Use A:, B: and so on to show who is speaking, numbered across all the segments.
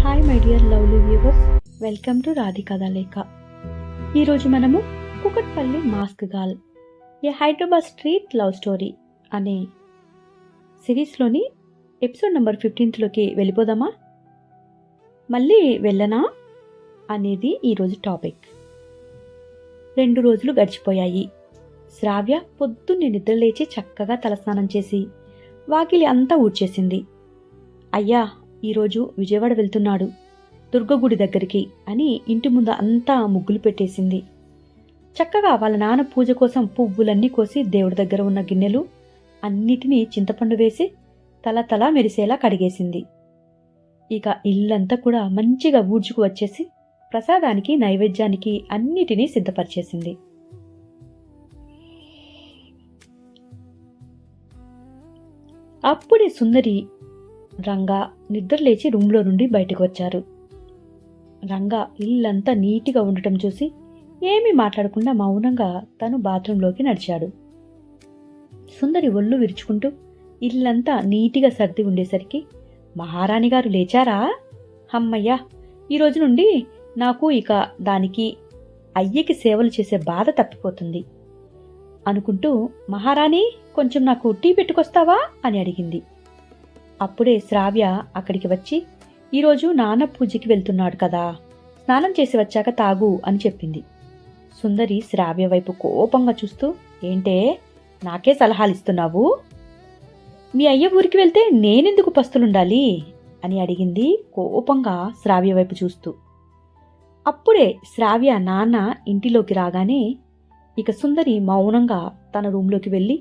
A: Hi my dear lovely viewers, welcome to రాధికథ లేఖ. ఈరోజు మనము కుకట్పల్లి మాస్క్ గాల్ a Hyderabad street love story అనే సిరీస్లోని ఎపిసోడ్ నెంబర్ 15లోకి వెళ్ళిపోదామా? మళ్ళీ వెళ్ళనా అనేది ఈరోజు టాపిక్. 2 రోజులు గడిచిపోయాయి. శ్రావ్య పొద్దున్నే నిద్రలేచి చక్కగా తలస్నానం చేసి వాకిలి అంతా ఊడ్చేసింది. అయ్యా, ఈరోజు విజయవాడ వెళ్తున్నాడు దుర్గగుడి దగ్గరికి అని ఇంటి ముందు అంతా ముగ్గులు పెట్టేసింది. చక్కగా వాళ్ళ నాన్న పూజ కోసం పువ్వులన్నీ కోసి దేవుడి దగ్గర ఉన్న గిన్నెలు అన్నిటినీ చింతపండు వేసి తల మెరిసేలా కడిగేసింది. ఇక ఇల్లంతా కూడా మంచిగా ఊడ్చుకు వచ్చేసి ప్రసాదానికి నైవేద్యానికి అన్నిటినీ సిద్ధపరిచేసింది. అప్పుడే సుందరి రంగా నిద్రలేచి రూమ్లో నుండి బయటకు వచ్చారు. రంగా ఇల్లంతా నీటిగా ఉండటం చూసి ఏమీ మాట్లాడకుండా మౌనంగా తను బాత్రూంలోకి నడిచాడు. సుందరి ఒళ్ళు విరుచుకుంటూ ఇల్లంతా నీటిగా సర్ది ఉండేసరికి, మహారాణి గారు లేచారా? అమ్మయ్యా, ఈరోజు నుండి నాకు ఇక దానికి అయ్యకి సేవలు చేసే బాధ తప్పిపోతుంది అనుకుంటూ, మహారాణి కొంచెం నాకు టీ పెట్టుకొస్తావా అని అడిగింది. అప్పుడే శ్రావ్య అక్కడికి వచ్చి, ఈరోజు నాన్న పూజకి వెళ్తున్నాడు కదా, స్నానం చేసి వచ్చాక తాగు అని చెప్పింది. సుందరి శ్రావ్య వైపు కోపంగా చూస్తూ, ఏంటే నాకే సలహాలు ఇస్తున్నావు? మీ అయ్య ఊరికి వెళ్తే నేనెందుకు పస్తులుండాలి అని అడిగింది కోపంగా శ్రావ్య వైపు చూస్తూ. అప్పుడే శ్రావ్య నాన్న ఇంటిలోకి రాగానే ఇక సుందరి మౌనంగా తన రూంలోకి వెళ్ళి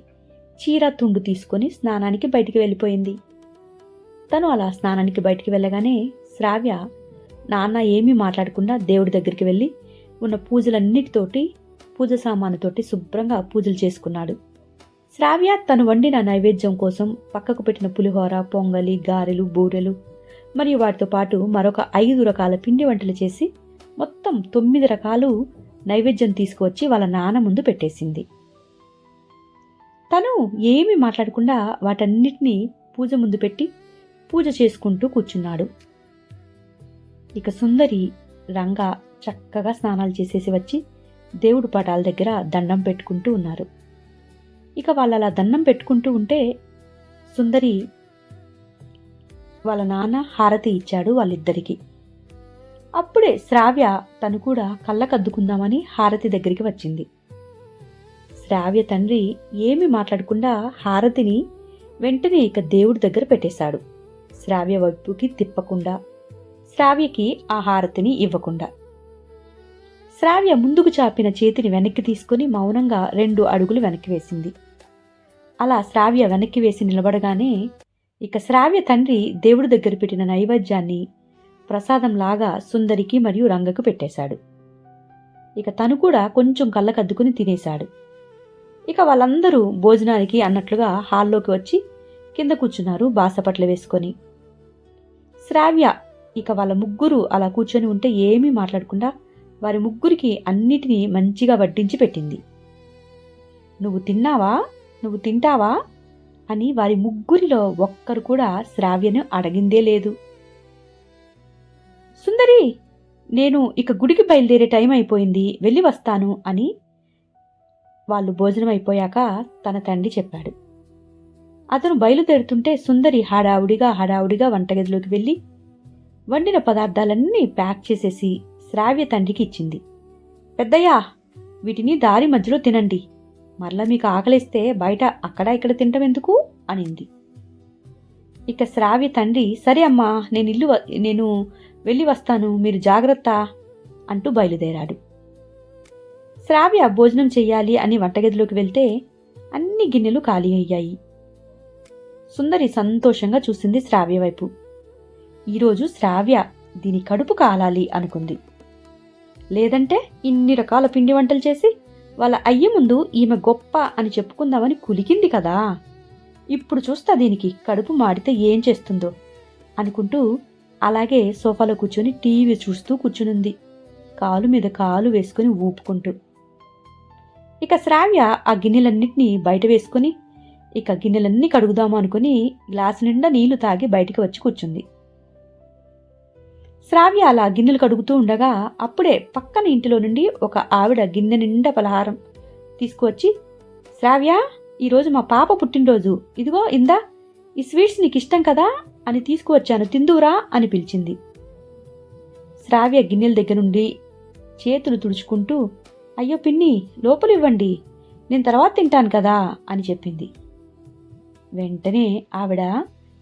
A: చీర తుండు తీసుకొని స్నానానికి బయటికి వెళ్ళిపోయింది. తను అలా స్నానానికి బయటికి వెళ్ళగానే శ్రావ్య నాన్న ఏమీ మాట్లాడకుండా దేవుడి దగ్గరికి వెళ్ళి ఉన్న పూజలన్నిటితోటి పూజ సామానుతోటి శుభ్రంగా పూజలు చేసుకున్నాడు. శ్రావ్య తను వండిన నైవేద్యం కోసం పక్కకు పెట్టిన పులిహోర, పొంగలి, గారెలు, బూరెలు మరియు వాటితో పాటు మరొక 5 రకాల పిండి వంటలు చేసి మొత్తం 9 రకాలు నైవేద్యం తీసుకువచ్చి వాళ్ళ నాన్న ముందు పెట్టేసింది. తను ఏమీ మాట్లాడకుండా వాటన్నిటినీ పూజ ముందు పెట్టి పూజ చేసుకుంటూ కూర్చున్నాడు. ఇక సుందరి రంగా చక్కగా స్నానాలు చేసేసి వచ్చి దేవుడి పటాల దగ్గర దండం పెట్టుకుంటూ ఉన్నారు. ఇక వాళ్ళు అలా దండం పెట్టుకుంటూ ఉంటే సుందరి వాళ్ళ నాన్న హారతి ఇచ్చాడు వాళ్ళిద్దరికీ. అప్పుడే శ్రావ్య తను కూడా కళ్ళకద్దుకుందామని హారతి దగ్గరికి వచ్చింది. శ్రావ్య తండ్రి ఏమీ మాట్లాడకుండా హారతిని వెంటనే ఇక దేవుడి దగ్గర పెట్టేశాడు. శ్రావ్య వైపుకి తిప్పకుండా, శ్రావ్యకి ఆ హారతిని ఇవ్వకుండా. శ్రావ్య ముందుకు చాపిన చేతిని వెనక్కి తీసుకుని మౌనంగా 2 అడుగులు వెనక్కి వేసింది. అలా శ్రావ్య వెనక్కి వేసి నిలబడగానే ఇక శ్రావ్య తండ్రి దేవుడి దగ్గర పెట్టిన నైవేద్యాన్ని ప్రసాదంలాగా సుందరికి మరియు రంగకు పెట్టేశాడు. ఇక తను కూడా కొంచెం కళ్ళకద్దుకుని తినేశాడు. ఇక వాళ్ళందరూ భోజనానికి అన్నట్లుగా హాల్లోకి వచ్చి కింద కూర్చున్నారు బాసపట్ల వేసుకొని. శ్రావ్య ఇక వాళ్ళ ముగ్గురు అలా కూర్చొని ఉంటే ఏమీ మాట్లాడకుండా వారి ముగ్గురికి అన్నిటినీ మంచిగా వడ్డించి పెట్టింది. నువ్వు తిన్నావా, నువ్వు తింటావా అని వారి ముగ్గురిలో ఒక్కరు కూడా శ్రావ్యను అడిగిందే లేదు. సుందరి, నేను ఇక గుడికి బయలుదేరే టైం అయిపోయింది, వెళ్ళి వస్తాను అని వాళ్ళు భోజనం అయిపోయాక తన తండ్రి చెప్పాడు. అతను బయలుదేరుతుంటే సుందరి హడావుడిగా వంటగదిలోకి వెళ్ళి వండిన పదార్థాలన్నీ ప్యాక్ చేసేసి శ్రావ్య తండ్రికి ఇచ్చింది. పెద్దయ్యా, వీటిని దారి మధ్యలో తినండి, మరలా మీకు ఆకలిస్తే బయట అక్కడ ఇక్కడ తింటం ఎందుకు అనింది. ఇక శ్రావ్య తండ్రి, సరే అమ్మా, నేను వెళ్ళి వస్తాను, మీరు జాగ్రత్త అంటూ బయలుదేరాడు. శ్రావ్య భోజనం చెయ్యాలి అని వంటగదిలోకి వెళ్తే అన్ని గిన్నెలు ఖాళీ అయ్యాయి. సుందరి సంతోషంగా చూసింది శ్రావ్య వైపు. ఈరోజు శ్రావ్య దీని కడుపు కాలాలి అనుకుంది. లేదంటే ఇన్ని రకాల పిండి వంటలు చేసి వాళ్ళ అయ్య ముందు ఈమె గొప్ప అని చెప్పుకుందామని కులికింది కదా, ఇప్పుడు చూస్తా దీనికి కడుపు మాడితే ఏం చేస్తుందో అనుకుంటూ అలాగే సోఫాలో కూర్చొని టీవీ చూస్తూ కూర్చునుంది, కాలు మీద కాలు వేసుకుని ఊపుకుంటూ. ఇక శ్రావ్య ఆ గిన్నెలన్నిటినీ బయట వేసుకుని ఇక గిన్నెలన్నీ కడుగుదాము అనుకుని గ్లాసు నిండా నీళ్లు తాగి బయటికి వచ్చి కూర్చుంది. శ్రావ్య అలా గిన్నెలు కడుగుతూ ఉండగా అప్పుడే పక్కన ఇంటిలో నుండి ఒక ఆవిడ గిన్నె నిండా పలహారం తీసుకువచ్చి, శ్రావ్య, ఈరోజు మా పాప పుట్టినరోజు, ఇదిగో ఇందా ఈ స్వీట్స్ నీకు ఇష్టం కదా అని తీసుకువచ్చాను, తిందువురా అని పిలిచింది. శ్రావ్య గిన్నెల దగ్గర నుండి చేతులు తుడుచుకుంటూ, అయ్యో పిన్ని, లోపలివ్వండి, నేను తర్వాత తింటాను కదా అని చెప్పింది. వెంటనే ఆవిడ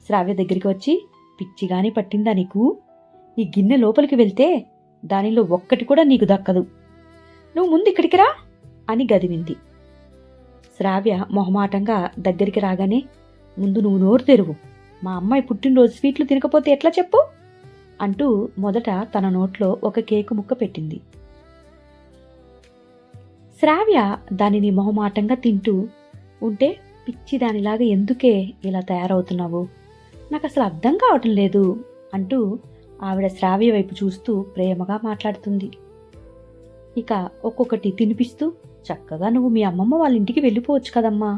A: శ్రావ్య దగ్గరికి వచ్చి, పిచ్చిగాని పట్టిందా నీకు? ఈ గిన్నె లోపలికి వెళ్తే దానిలో ఒక్కటి కూడా నీకు దక్కదు, నువ్వు ముందు ఇక్కడికి రా అని గదివింది. శ్రావ్య మొహమాటంగా దగ్గరికి రాగానే, ముందు నువ్వు నోరు తెరువు, మా అమ్మాయి పుట్టినరోజు స్వీట్లు తినకపోతే ఎట్లా చెప్పు అంటూ మొదట తన నోట్లో ఒక కేకు ముక్క పెట్టింది. శ్రావ్య దానిని మొహమాటంగా తింటూ ఉంటే, పిచ్చి దానిలాగా ఎందుకే ఇలా తయారవుతున్నావు, నాకు అసలు అర్థం కావటం లేదు అంటూ ఆవిడ శ్రావ్య వైపు చూస్తూ ప్రేమగా మాట్లాడుతుంది. ఇక ఒక్కొక్కటి తినిపిస్తూ, చక్కగా నువ్వు మీ అమ్మమ్మ వాళ్ళ ఇంటికి వెళ్ళిపోవచ్చు కదమ్మా,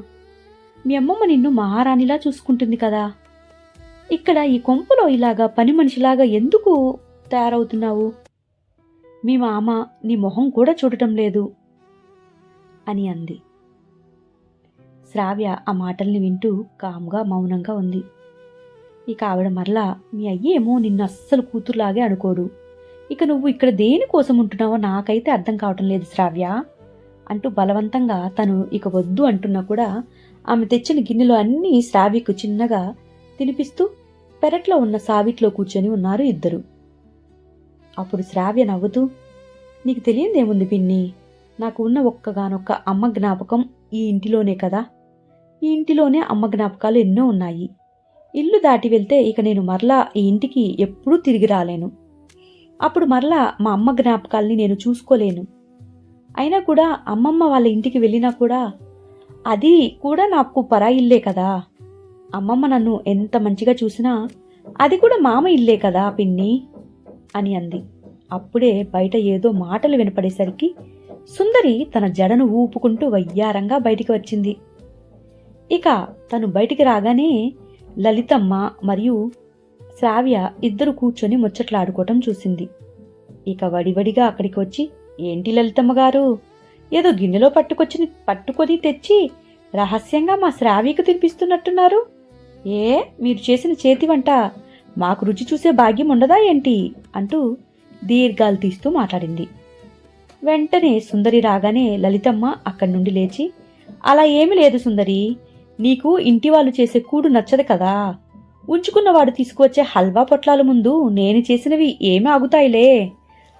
A: మీ అమ్మమ్మ నిన్ను మహారాణిలా చూసుకుంటుంది కదా, ఇక్కడ ఈ కొంపలో ఇలాగా పని మనిషిలాగా ఎందుకు తయారవుతున్నావు, మీ మామ నీ మొహం కూడా చూడటం లేదు అని అంది. శ్రావ్య ఆ మాటల్ని వింటూ కామ్గా మౌనంగా ఉంది. ఇక ఆవిడ మరలా, మీ అయ్యేమో నిన్ను అస్సలు కూతురులాగే అనుకోడు, ఇక నువ్వు ఇక్కడ దేనికోసం ఉంటున్నావో నాకైతే అర్థం కావటం లేదు శ్రావ్య అంటూ బలవంతంగా తను ఇక వద్దు అంటున్నా కూడా ఆమె తెచ్చిన గిన్నెలో అన్నీ శ్రావ్యకు చిన్నగా తినిపిస్తూ పెరట్లో ఉన్న సావిట్లో కూర్చొని ఉన్నారు ఇద్దరు. అప్పుడు శ్రావ్య నవ్వుతూ, నీకు తెలియదేముంది పిన్ని, నాకు ఉన్న ఒక్కగానొక్క అమ్మ జ్ఞాపకం ఈ ఇంటిలోనే కదా, ఈ ఇంటిలోనే అమ్మ జ్ఞాపకాలు ఎన్నో ఉన్నాయి, ఇల్లు దాటి వెళ్తే ఇక నేను మరలా ఈ ఇంటికి ఎప్పుడూ తిరిగి రాలేను, అప్పుడు మరలా మా అమ్మ జ్ఞాపకాల్ని నేను చూసుకోలేను, అయినా కూడా అమ్మమ్మ వాళ్ళ ఇంటికి వెళ్ళినా కూడా అది కూడా నాకు పరాయి ఇల్లే కదా, అమ్మమ్మ నన్ను ఎంత మంచిగా చూసినా అది కూడా మామ ఇల్లే కదా పిన్ని అని అంది. అప్పుడే బయట ఏదో మాటలు వినపడేసరికి సుందరి తన జడను ఊపుకుంటూ వయ్యారంగా బయటికి వచ్చింది. ఇక తను బయటికి రాగానే లలితమ్మ మరియు శ్రావ్య ఇద్దరు కూర్చొని ముచ్చట్లాడుకోవటం చూసింది. ఇక వడివడిగా అక్కడికి వచ్చి, ఏంటి లలితమ్మ గారు, ఏదో గిన్నెలో పట్టుకొని తెచ్చి రహస్యంగా మా శ్రావ్యకు తినిపిస్తున్నట్టున్నారు, ఏ మీరు చేసిన చేతి వంట మాకు రుచి చూసే భాగ్యం ఉండదా ఏంటి అంటూ దీర్ఘాలు తీస్తూ మాట్లాడింది. వెంటనే సుందరి రాగానే లలితమ్మ అక్కడి నుండి లేచి, అలా ఏమీ లేదు సుందరి, నీకు ఇంటి వాళ్ళు చేసే కూడు నచ్చదు కదా, ఉంచుకున్నవాడు తీసుకువచ్చే హల్వా పొట్లాల ముందు నేను చేసినవి ఏమి ఆగుతాయిలే,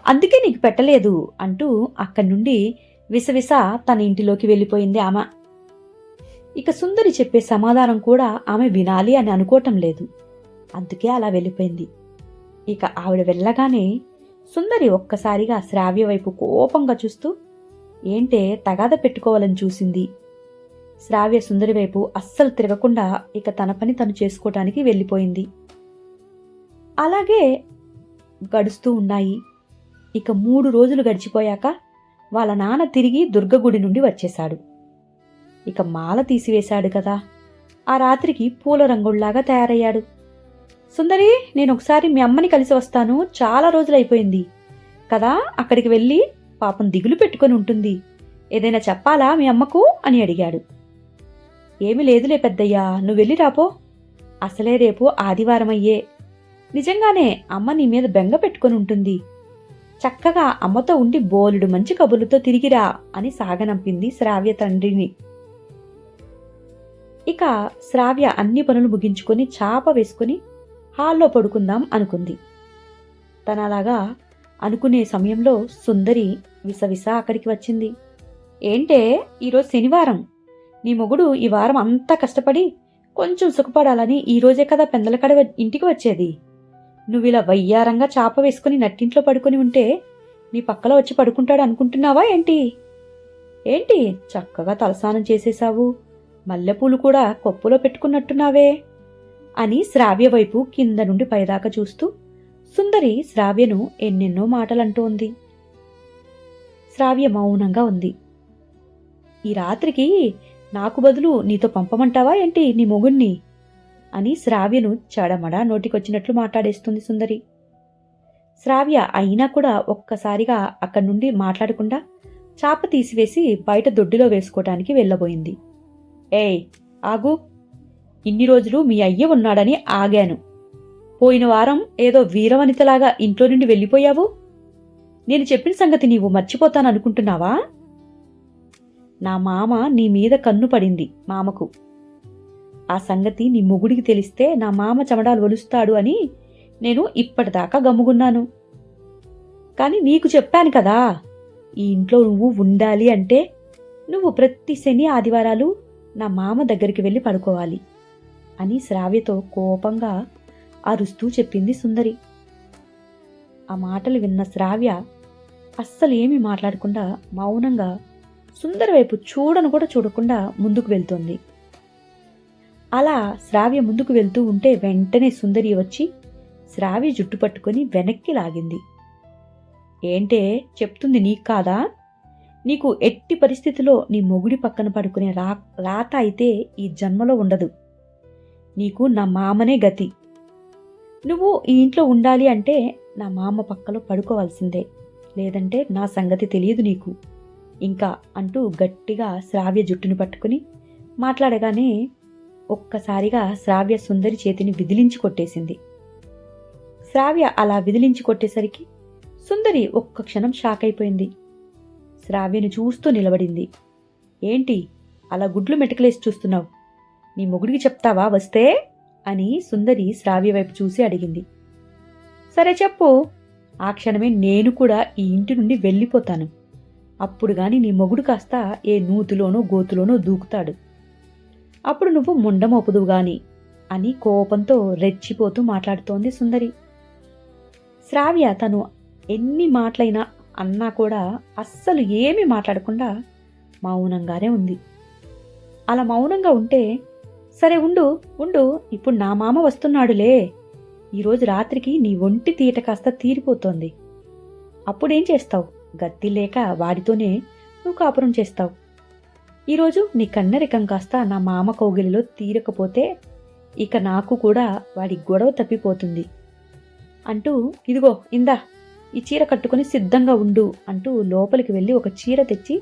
A: అందుకే నీకు పెట్టలేదు అంటూ అక్కడి నుండి విసవిస తన ఇంటిలోకి వెళ్ళిపోయింది ఆమె. ఇక సుందరి చెప్పే సమాధానం కూడా ఆమె వినాలి అని అనుకోవటం లేదు, అందుకే అలా వెళ్ళిపోయింది. ఇక ఆవిడ వెళ్ళగానే సుందరి ఒక్కసారిగా శ్రావ్య వైపు కోపంగా చూస్తూ, ఏంటే తగాద పెట్టుకోవాలని చూసింది. శ్రావ్య సుందరి వైపు అస్సలు తిరగకుండా ఇక తన పని తను చేసుకోవటానికి వెళ్ళిపోయింది. అలాగే గడుస్తూ ఉన్నాయి. ఇక 3 రోజులు గడిచిపోయాక వాళ్ళ నాన్న తిరిగి దుర్గగుడి నుండి వచ్చేశాడు. ఇక మాల తీసివేశాడు కదా, ఆ రాత్రికి పూల రంగుళ్లాగా తయారయ్యాడు. సుందరి, నేను ఒకసారి మీ అమ్మని కలిసి వస్తాను, చాలా రోజులైపోయింది కదా, అక్కడికి వెళ్ళి పాపం దిగులు పెట్టుకొని ఉంటుంది, ఏదైనా చెప్పాలా మీ అమ్మకు అని అడిగాడు. ఏమీ లేదులే పెద్దయ్యా, నువ్వు వెళ్ళి రాపో, అసలే రేపు ఆదివారమయ్యే, నిజంగానే అమ్మ నీ మీద బెంగ పెట్టుకొని ఉంటుంది, చక్కగా అమ్మతో ఉండి బోలెడు మంచి కబుర్లతో తిరిగిరా అని సాగనంపింది శ్రావ్య తండ్రిని. ఇక శ్రావ్య అన్ని పనులు ముగించుకొని చాప వేసుకుని హాల్లో పడుకుందాం అనుకుంది. తనలాగా అనుకునే సమయంలో సుందరి విసవిస అక్కడికి వచ్చింది. ఏంటే, ఈరోజు శనివారం, నీ మొగుడు ఈ వారం అంతా కష్టపడి కొంచెం సుఖపడాలని ఈరోజే కదా పెందలకడ ఇంటికి వచ్చేది, నువ్విలా వయ్యారంగా చాప వేసుకుని నట్టింట్లో పడుకుని ఉంటే నీ పక్కలో వచ్చి పడుకుంటాడు అనుకుంటున్నావా ఏంటి? ఏంటి చక్కగా తలస్నానం చేసేశావు, మల్లెపూలు కూడా కొప్పులో పెట్టుకున్నట్టున్నావే అని శ్రావ్య వైపు కింద నుండి పైదాకా చూస్తూ సుందరి శ్రావ్యను ఎన్నెన్నో మాటలంటోంది. శ్రావ్య మౌనంగా ఉంది. ఈ రాత్రికి నాకు బదులు నీతో పంపమంటావా ఏంటి నీ మొగుణ్ణి అని శ్రావ్యను చడమడా నోటికొచ్చినట్లు మాట్లాడేస్తుంది సుందరి. శ్రావ్య అయినా కూడా ఒక్కసారిగా అక్కడి నుండి మాట్లాడకుండా చాప తీసివేసి బయట దొడ్డిలో వేసుకోవటానికి వెళ్ళబోయింది. ఏయ్ ఆగు, ఇన్ని రోజులు మీ అయ్య ఉన్నాడని ఆగాను. పోయిన వారం ఏదో వీరవనితలాగా ఇంట్లో నుండి వెళ్ళిపోయావు. నేను చెప్పిన సంగతి నీవు మర్చిపోతాననుకుంటున్నావా? నా మామ నీ మీద కన్ను పడింది మామకు. ఆ సంగతి నీ మొగుడికి తెలిస్తే నా మామ చెమడాలు ఒలుస్తాడు అని నేను ఇప్పటిదాకా గమ్ముగున్నాను. కాని నీకు చెప్పాను కదా, ఈ ఇంట్లో నువ్వు ఉండాలి అంటే నువ్వు ప్రతి శని ఆదివారాలు నా మామ దగ్గరికి వెళ్ళి పడుకోవాలి అని శ్రావ్యతో కోపంగా అరుస్తూ చెప్పింది సుందరి. ఆ మాటలు విన్న శ్రావ్య అస్సలు ఏమీ మాట్లాడకుండా మౌనంగా సుందరి వైపు చూడను కూడా చూడకుండా ముందుకు వెళ్తోంది. అలా శ్రావ్య ముందుకు వెళ్తూ ఉంటే వెంటనే సుందరి వచ్చి శ్రావ్య జుట్టు పట్టుకొని వెనక్కి లాగింది. ఏంటే, చెప్తుంది నీకు కాదా? నీకు ఎట్టి పరిస్థితిలో నీ మొగుడి పక్కన పడుకునే రాత అయితే ఈ జన్మలో ఉండదు. నీకు నా మామనే గతి. నువ్వు ఈ ఇంట్లో ఉండాలి అంటే నా మామ పక్కలో పడుకోవాల్సిందే, లేదంటే నా సంగతి తెలియదు నీకు ఇంకా అంటూ గట్టిగా శ్రావ్య జుట్టును పట్టుకుని మాట్లాడగానే ఒక్కసారిగా శ్రావ్య సుందరి చేతిని విదిలించి కొట్టేసింది. శ్రావ్య అలా విదిలించి కొట్టేసరికి సుందరి ఒక్క క్షణం షాక్ అయిపోయింది. శ్రావ్యను చూస్తూ నిలబడింది. ఏంటి అలా గుడ్లు మెటకలేసి చూస్తున్నావు? నీ మొగుడికి చెప్తావా వస్తే అని సుందరి శ్రావ్య వైపు చూసి అడిగింది. సరే చెప్పు, ఆ క్షణమే నేను కూడా ఈ ఇంటి నుండి వెళ్ళిపోతాను. అప్పుడు గాని నీ మొగుడు కాస్త ఏ నూతులోనో గోతులోనో దూకుతాడు. అప్పుడు నువ్వు ముండమోపుదువు గాని అని కోపంతో రెచ్చిపోతూ మాట్లాడుతోంది సుందరి. శ్రావ్య తను ఎన్ని మాటలైనా అన్నా కూడా అస్సలు ఏమీ మాట్లాడకుండా మౌనంగానే ఉంది. అలా మౌనంగా ఉంటే, సరే ఉండు ఉండు, ఇప్పుడు నా మామ వస్తున్నాడులే, ఈరోజు రాత్రికి నీ ఒంటి తీట కాస్త తీరిపోతోంది. అప్పుడేం చేస్తావు? గత్తి లేక వాడితోనే నువ్వు కాపురం చేస్తావు. ఈరోజు నీ కన్నరికం కాస్త నా మామ కౌగిలిలో తీరకపోతే ఇక నాకు కూడా వాడి గొడవ తప్పిపోతుంది అంటూ, ఇదిగో ఇందా ఈ చీర కట్టుకుని సిద్ధంగా ఉండు అంటూ లోపలికి వెళ్ళి ఒక చీర తెచ్చి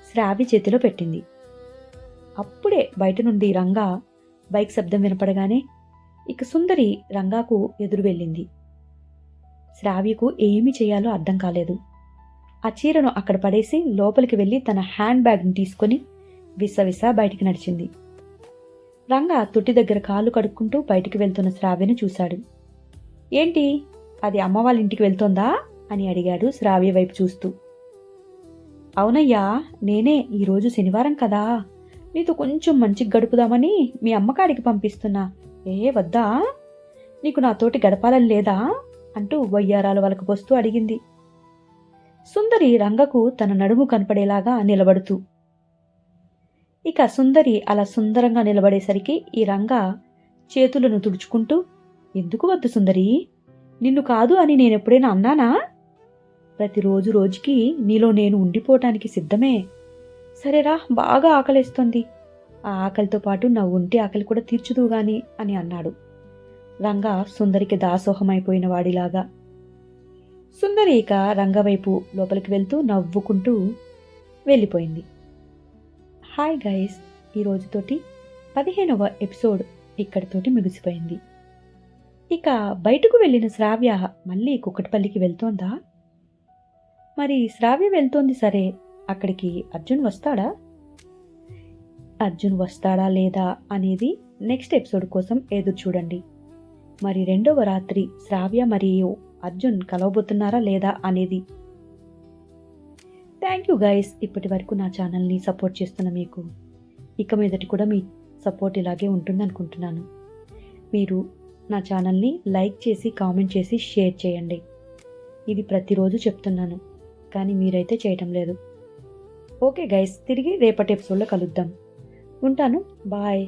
A: శ్రావ్య చేతిలో పెట్టింది. అప్పుడే బయట నుండి రంగా బైక్ శబ్దం వినపడగానే ఇక సుందరి రంగాకు ఎదురు వెళ్ళింది. శ్రావ్యకు ఏమి చేయాలో అర్థం కాలేదు. ఆ చీరను అక్కడ పడేసి లోపలికి వెళ్ళి తన హ్యాండ్ బ్యాగ్ని తీసుకుని విసవిసా బయటికి నడిచింది. రంగా తొట్టి దగ్గర కాళ్ళు కడుక్కుంటూ బయటికి వెళ్తున్న శ్రావ్యను చూశాడు. ఏంటి, అది అమ్మ వాళ్ళ ఇంటికి వెళ్తోందా అని అడిగాడు శ్రావ్య వైపు చూస్తూ. అవునయ్యా, నేనే, ఈరోజు శనివారం కదా, నీతో కొంచెం మంచిగా గడుపుదామని మీ అమ్మకాడికి పంపిస్తున్నా. వద్దా? నీకు నాతోటి గడపాలని లేదా అంటూ వయ్యారాలు వలకపోస్తూ అడిగింది. సుందరి రంగకు తన నడుము కనపడేలాగా నిలబడుతూ. ఇక సుందరి అలా సుందరంగా నిలబడేసరికి ఈ రంగ చేతులను తుడుచుకుంటూ, ఎందుకు వద్దు సుందరి, నిన్ను కాదు అని నేనెప్పుడైనా అన్నానా? ప్రతిరోజు రోజుకి నీలో నేను ఉండిపోవటానికి సిద్ధమే. సరేరా, బాగా ఆకలేస్తోంది, ఆ ఆకలితో పాటు నా ఒంటి ఆకలి కూడా తీర్చుదు గాని అని అన్నాడు రంగా సుందరికి దాసోహమైపోయిన వాడిలాగా. సుందరి ఇక రంగవైపు లోపలికి వెళ్తూ నవ్వుకుంటూ వెళ్ళిపోయింది. హాయ్ గైస్, ఈ రోజుతోటి 15వ ఎపిసోడ్ ఇక్కడితోటి ముగిసిపోయింది. ఇక బయటకు వెళ్ళిన శ్రావ్య మళ్ళీ కుక్కటిపల్లికి వెళ్తోందా? మరి శ్రావ్య వెళ్తోంది సరే, అక్కడికి అర్జున్ వస్తాడా? అర్జున్ వస్తాడా లేదా అనేది నెక్స్ట్ ఎపిసోడ్ కోసం ఎదురు చూడండి. మరి 2వ రాత్రి శ్రావ్య మరియు అర్జున్ కలవబోతున్నారా లేదా అనేది. థ్యాంక్ యూ గైస్, ఇప్పటి వరకు నా ఛానల్ని సపోర్ట్ చేస్తున్న మీకు ఇక మీదటి కూడా మీ సపోర్ట్ ఇలాగే ఉంటుంది అనుకుంటున్నాను. మీరు నా ఛానల్ని లైక్ చేసి కామెంట్ చేసి షేర్ చేయండి. ఇది ప్రతిరోజు చెప్తున్నాను, కానీ మీరైతే చేయటం లేదు. ఓకే గైస్, తిరిగి రేపటి ఎపిసోడ్లో కలుద్దాం. ఉంటాను, బాయ్.